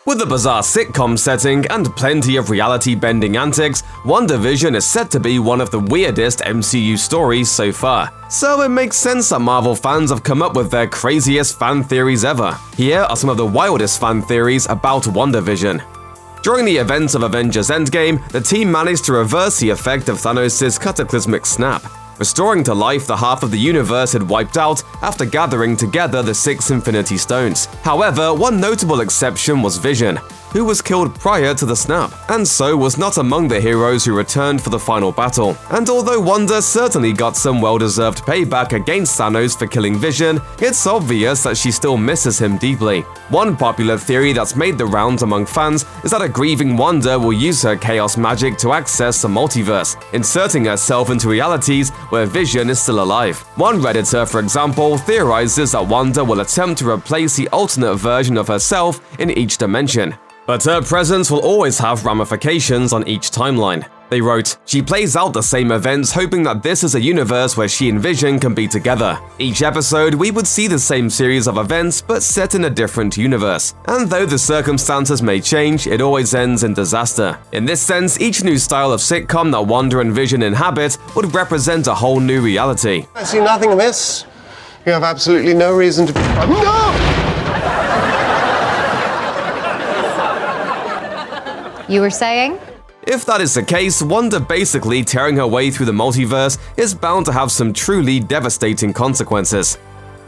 With a bizarre sitcom setting and plenty of reality-bending antics, WandaVision is said to be one of the weirdest MCU stories so far. So it makes sense that Marvel fans have come up with their craziest fan theories ever. Here are some of the wildest fan theories about WandaVision. During the events of Avengers Endgame, the team managed to reverse the effect of Thanos' cataclysmic snap, restoring to life the half of the universe had wiped out after gathering together the 6 Infinity Stones. However, one notable exception was Vision, who was killed prior to the snap, and so was not among the heroes who returned for the final battle. And although Wanda certainly got some well-deserved payback against Thanos for killing Vision, it's obvious that she still misses him deeply. One popular theory that's made the rounds among fans is that a grieving Wanda will use her chaos magic to access the multiverse, inserting herself into realities where Vision is still alive. One Redditor, for example, theorizes that Wanda will attempt to replace the alternate version of herself in each dimension, but her presence will always have ramifications on each timeline. They wrote, "She plays out the same events hoping that this is a universe where she and Vision can be together. Each episode, we would see the same series of events but set in a different universe. And though the circumstances may change, it always ends in disaster. In this sense, each new style of sitcom that Wanda and Vision inhabit would represent a whole new reality." I see nothing amiss. You have absolutely no reason to... No! You were saying? If that is the case, Wanda basically tearing her way through the multiverse is bound to have some truly devastating consequences.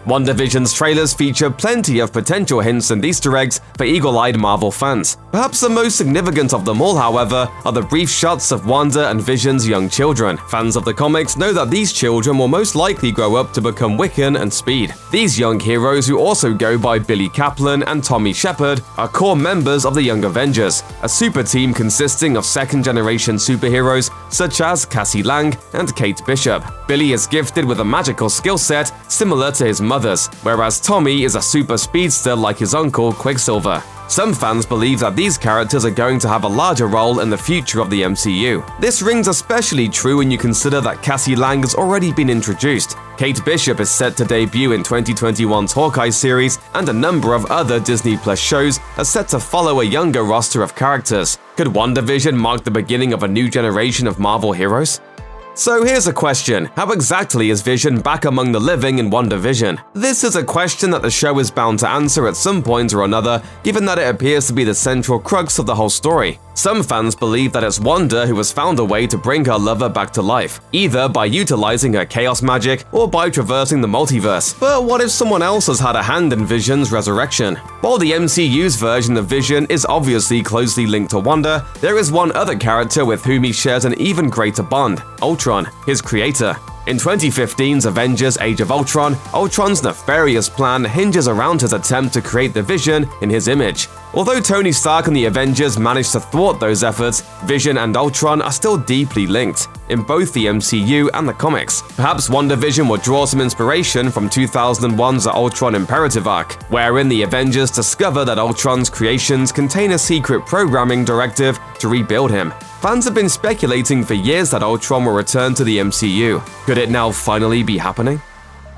WandaVision's trailers feature plenty of potential hints and Easter eggs for eagle-eyed Marvel fans. Perhaps the most significant of them all, however, are the brief shots of Wanda and Vision's young children. Fans of the comics know that these children will most likely grow up to become Wiccan and Speed. These young heroes, who also go by Billy Kaplan and Tommy Shepard, are core members of the Young Avengers, a super team consisting of second-generation superheroes such as Cassie Lang and Kate Bishop. Billy is gifted with a magical skill set similar to his mother's, whereas Tommy is a super speedster like his uncle Quicksilver. Some fans believe that these characters are going to have a larger role in the future of the MCU. This rings especially true when you consider that Cassie Lang has already been introduced. Kate Bishop is set to debut in 2021's Hawkeye series, and a number of other Disney Plus shows are set to follow a younger roster of characters. Could WandaVision mark the beginning of a new generation of Marvel heroes? So here's a question: how exactly is Vision back among the living in WandaVision? This is a question that the show is bound to answer at some point or another, given that it appears to be the central crux of the whole story. Some fans believe that it's Wanda who has found a way to bring her lover back to life, either by utilizing her chaos magic or by traversing the multiverse. But what if someone else has had a hand in Vision's resurrection? While the MCU's version of Vision is obviously closely linked to Wanda, there is one other character with whom he shares an even greater bond: Ultron, his creator. In 2015's Avengers Age of Ultron, Ultron's nefarious plan hinges around his attempt to create the Vision in his image. Although Tony Stark and the Avengers managed to thwart those efforts, Vision and Ultron are still deeply linked, in both the MCU and the comics. Perhaps WandaVision will draw some inspiration from 2001's The Ultron Imperative arc, wherein the Avengers discover that Ultron's creations contain a secret programming directive to rebuild him. Fans have been speculating for years that Ultron will return to the MCU. Could it now finally be happening?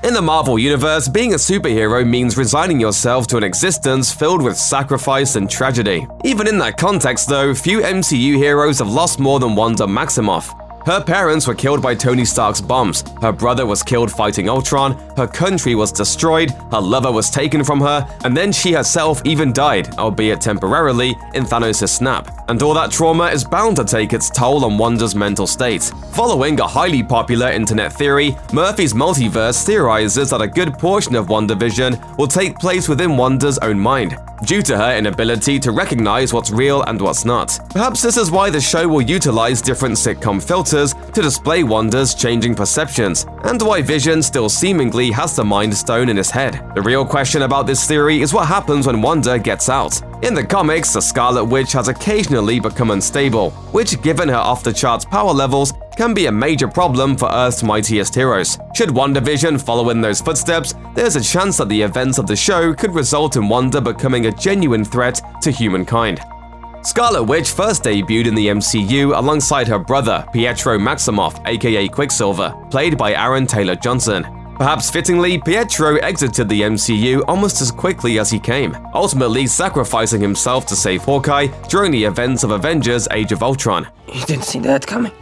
In the Marvel Universe, being a superhero means resigning yourself to an existence filled with sacrifice and tragedy. Even in that context, though, few MCU heroes have lost more than Wanda Maximoff. Her parents were killed by Tony Stark's bombs, her brother was killed fighting Ultron, her country was destroyed, her lover was taken from her, and then she herself even died, albeit temporarily, in Thanos' snap. And all that trauma is bound to take its toll on Wanda's mental state. Following a highly popular internet theory, Murphy's Multiverse theorizes that a good portion of WandaVision will take place within Wanda's own mind, due to her inability to recognize what's real and what's not. Perhaps this is why the show will utilize different sitcom filters to display Wanda's changing perceptions, and why Vision still seemingly has the Mind Stone in his head. The real question about this theory is what happens when Wanda gets out. In the comics, the Scarlet Witch has occasionally become unstable, which, given her off-the-charts power levels, can be a major problem for Earth's mightiest heroes. Should WandaVision follow in those footsteps, there's a chance that the events of the show could result in Wanda becoming a genuine threat to humankind. Scarlet Witch first debuted in the MCU alongside her brother, Pietro Maximoff, aka Quicksilver, played by Aaron Taylor Johnson. Perhaps fittingly, Pietro exited the MCU almost as quickly as he came, ultimately sacrificing himself to save Hawkeye during the events of Avengers: Age of Ultron. You didn't see that coming.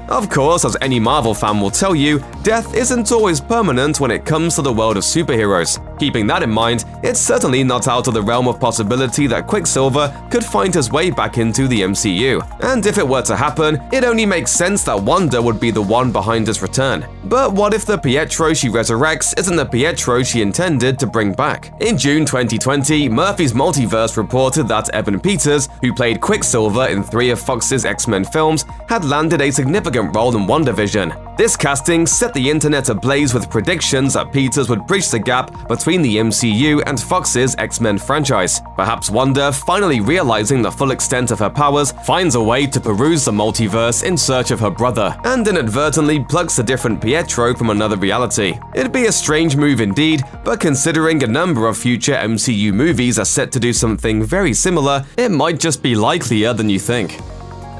Of course, as any Marvel fan will tell you, death isn't always permanent when it comes to the world of superheroes. Keeping that in mind, it's certainly not out of the realm of possibility that Quicksilver could find his way back into the MCU. And if it were to happen, it only makes sense that Wanda would be the one behind his return. But what if the Pietro she resurrects isn't the Pietro she intended to bring back? In June 2020, Murphy's Multiverse reported that Evan Peters, who played Quicksilver in 3 of Fox's X-Men films, had landed a significant role in WandaVision. This casting set the internet ablaze with predictions that Peters would bridge the gap between the MCU and Fox's X-Men franchise. Perhaps Wanda, finally realizing the full extent of her powers, finds a way to peruse the multiverse in search of her brother, and inadvertently plucks a different Pietro from another reality. It'd be a strange move indeed, but considering a number of future MCU movies are set to do something very similar, it might just be likelier than you think.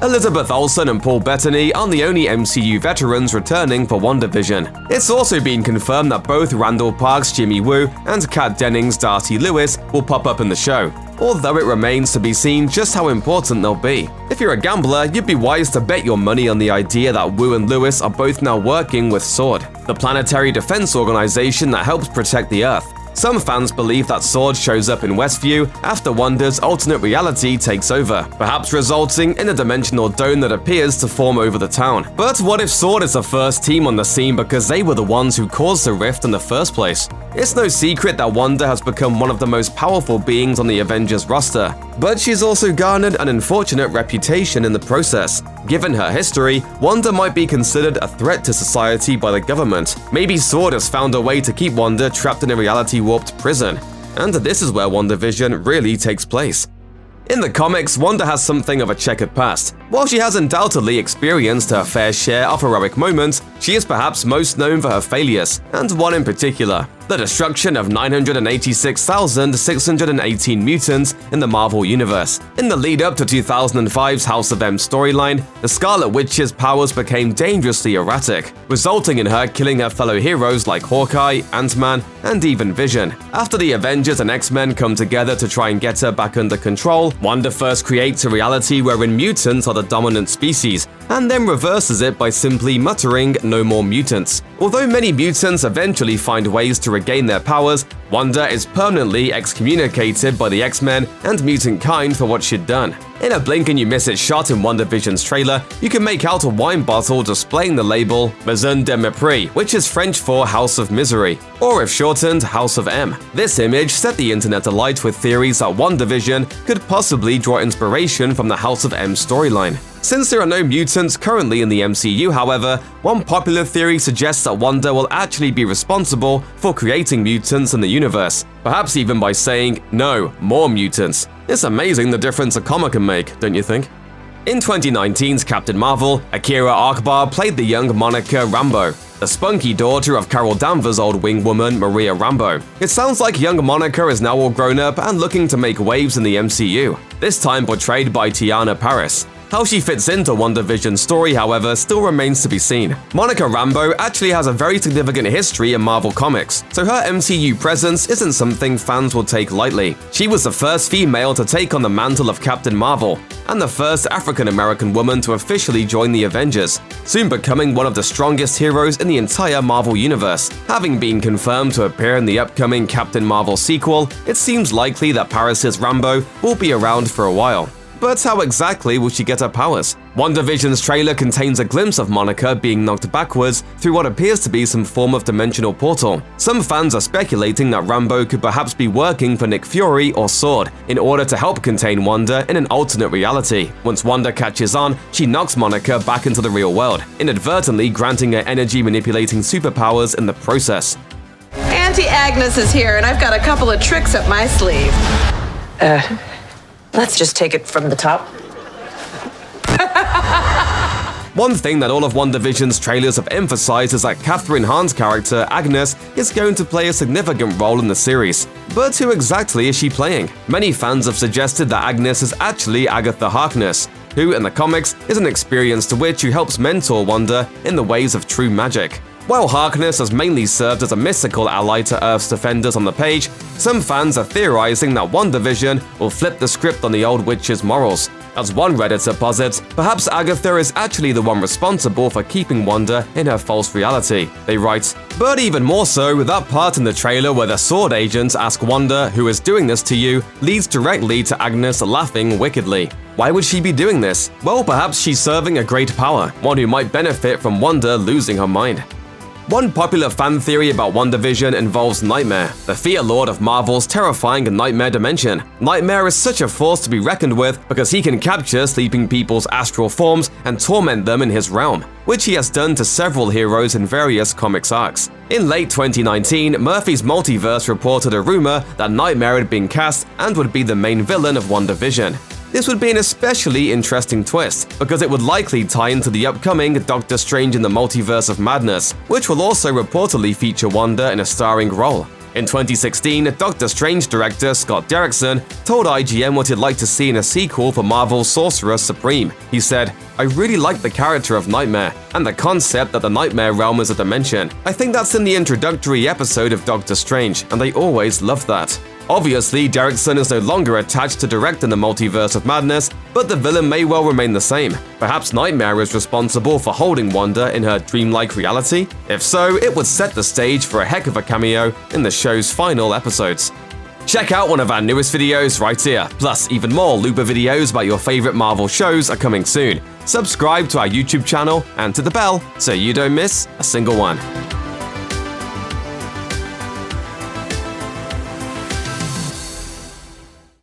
Elizabeth Olsen and Paul Bettany are the only MCU veterans returning for WandaVision. It's also been confirmed that both Randall Park's Jimmy Woo and Kat Dennings' Darcy Lewis will pop up in the show, although it remains to be seen just how important they'll be. If you're a gambler, you'd be wise to bet your money on the idea that Woo and Lewis are both now working with S.W.O.R.D, the planetary defense organization that helps protect the Earth. Some fans believe that S.W.O.R.D shows up in Westview after Wanda's alternate reality takes over, perhaps resulting in a dimensional dome that appears to form over the town. But what if S.W.O.R.D is the first team on the scene because they were the ones who caused the rift in the first place? It's no secret that Wanda has become one of the most powerful beings on the Avengers roster, but she's also garnered an unfortunate reputation in the process. Given her history, Wanda might be considered a threat to society by the government. Maybe S.W.O.R.D has found a way to keep Wanda trapped in a reality-warped prison. And this is where WandaVision really takes place. In the comics, Wanda has something of a checkered past. While she has undoubtedly experienced her fair share of heroic moments, she is perhaps most known for her failures, and one in particular: the destruction of 986,618 mutants in the Marvel Universe. In the lead-up to 2005's House of M storyline, the Scarlet Witch's powers became dangerously erratic, resulting in her killing her fellow heroes like Hawkeye, Ant-Man, and even Vision. After the Avengers and X-Men come together to try and get her back under control, Wanda first creates a reality wherein mutants are the dominant species, and then reverses it by simply muttering "no more mutants." Although many mutants eventually find ways to regain their powers, Wanda is permanently excommunicated by the X-Men and mutant kind for what she'd done. In a blink and you miss it shot in WandaVision's trailer, you can make out a wine bottle displaying the label Maison de Mépris, which is French for House of Misery, or if shortened, House of M. This image set the internet alight with theories that WandaVision could possibly draw inspiration from the House of M storyline. Since there are no mutants currently in the MCU, however, one popular theory suggests that Wanda will actually be responsible for creating mutants in the universe, perhaps even by saying, "No, more mutants." It's amazing the difference a comma can make, don't you think? In 2019's Captain Marvel, Akira Akbar played the young Monica Rambeau, the spunky daughter of Carol Danvers' old wing woman Maria Rambeau. It sounds like young Monica is now all grown up and looking to make waves in the MCU, this time portrayed by Tiana Paris. How she fits into WandaVision's story, however, still remains to be seen. Monica Rambeau actually has a very significant history in Marvel Comics, so her MCU presence isn't something fans will take lightly. She was the first female to take on the mantle of Captain Marvel, and the first African-American woman to officially join the Avengers, soon becoming one of the strongest heroes in the entire Marvel Universe. Having been confirmed to appear in the upcoming Captain Marvel sequel, it seems likely that Paris's Rambeau will be around for a while. But how exactly will she get her powers? WandaVision's trailer contains a glimpse of Monica being knocked backwards through what appears to be some form of dimensional portal. Some fans are speculating that Rambeau could perhaps be working for Nick Fury or S.W.O.R.D in order to help contain Wanda in an alternate reality. Once Wanda catches on, she knocks Monica back into the real world, inadvertently granting her energy-manipulating superpowers in the process. Auntie Agnes is here, and I've got a couple of tricks up my sleeve. Let's just take it from the top. One thing that all of WandaVision's trailers have emphasized is that Catherine Hahn's character, Agnes, is going to play a significant role in the series. But who exactly is she playing? Many fans have suggested that Agnes is actually Agatha Harkness, who in the comics is an experienced witch who helps mentor Wanda in the ways of true magic. While Harkness has mainly served as a mystical ally to Earth's defenders on the page, some fans are theorizing that WandaVision will flip the script on the old witch's morals. As one Redditor posits, perhaps Agatha is actually the one responsible for keeping Wanda in her false reality. They write, "But even more so, that part in the trailer where the S.W.O.R.D agents ask Wanda who is doing this to you leads directly to Agnes laughing wickedly. Why would she be doing this? Well, perhaps she's serving a great power, one who might benefit from Wanda losing her mind." One popular fan theory about WandaVision involves Nightmare, the Fear Lord of Marvel's terrifying nightmare dimension. Nightmare is such a force to be reckoned with because he can capture sleeping people's astral forms and torment them in his realm, which he has done to several heroes in various comics arcs. In late 2019, Murphy's Multiverse reported a rumor that Nightmare had been cast and would be the main villain of WandaVision. This would be an especially interesting twist, because it would likely tie into the upcoming Doctor Strange in the Multiverse of Madness, which will also reportedly feature Wanda in a starring role. In 2016, Doctor Strange director Scott Derrickson told IGN what he'd like to see in a sequel for Marvel's Sorcerer Supreme. He said, "I really like the character of Nightmare, and the concept that the Nightmare realm is a dimension. I think that's in the introductory episode of Doctor Strange, and I always loved that." Obviously, Derrickson is no longer attached to directing the Multiverse of Madness, but the villain may well remain the same. Perhaps Nightmare is responsible for holding Wanda in her dreamlike reality? If so, it would set the stage for a heck of a cameo in the show's final episodes. Check out one of our newest videos right here. Plus, even more Looper videos about your favorite Marvel shows are coming soon. Subscribe to our YouTube channel and to the bell so you don't miss a single one.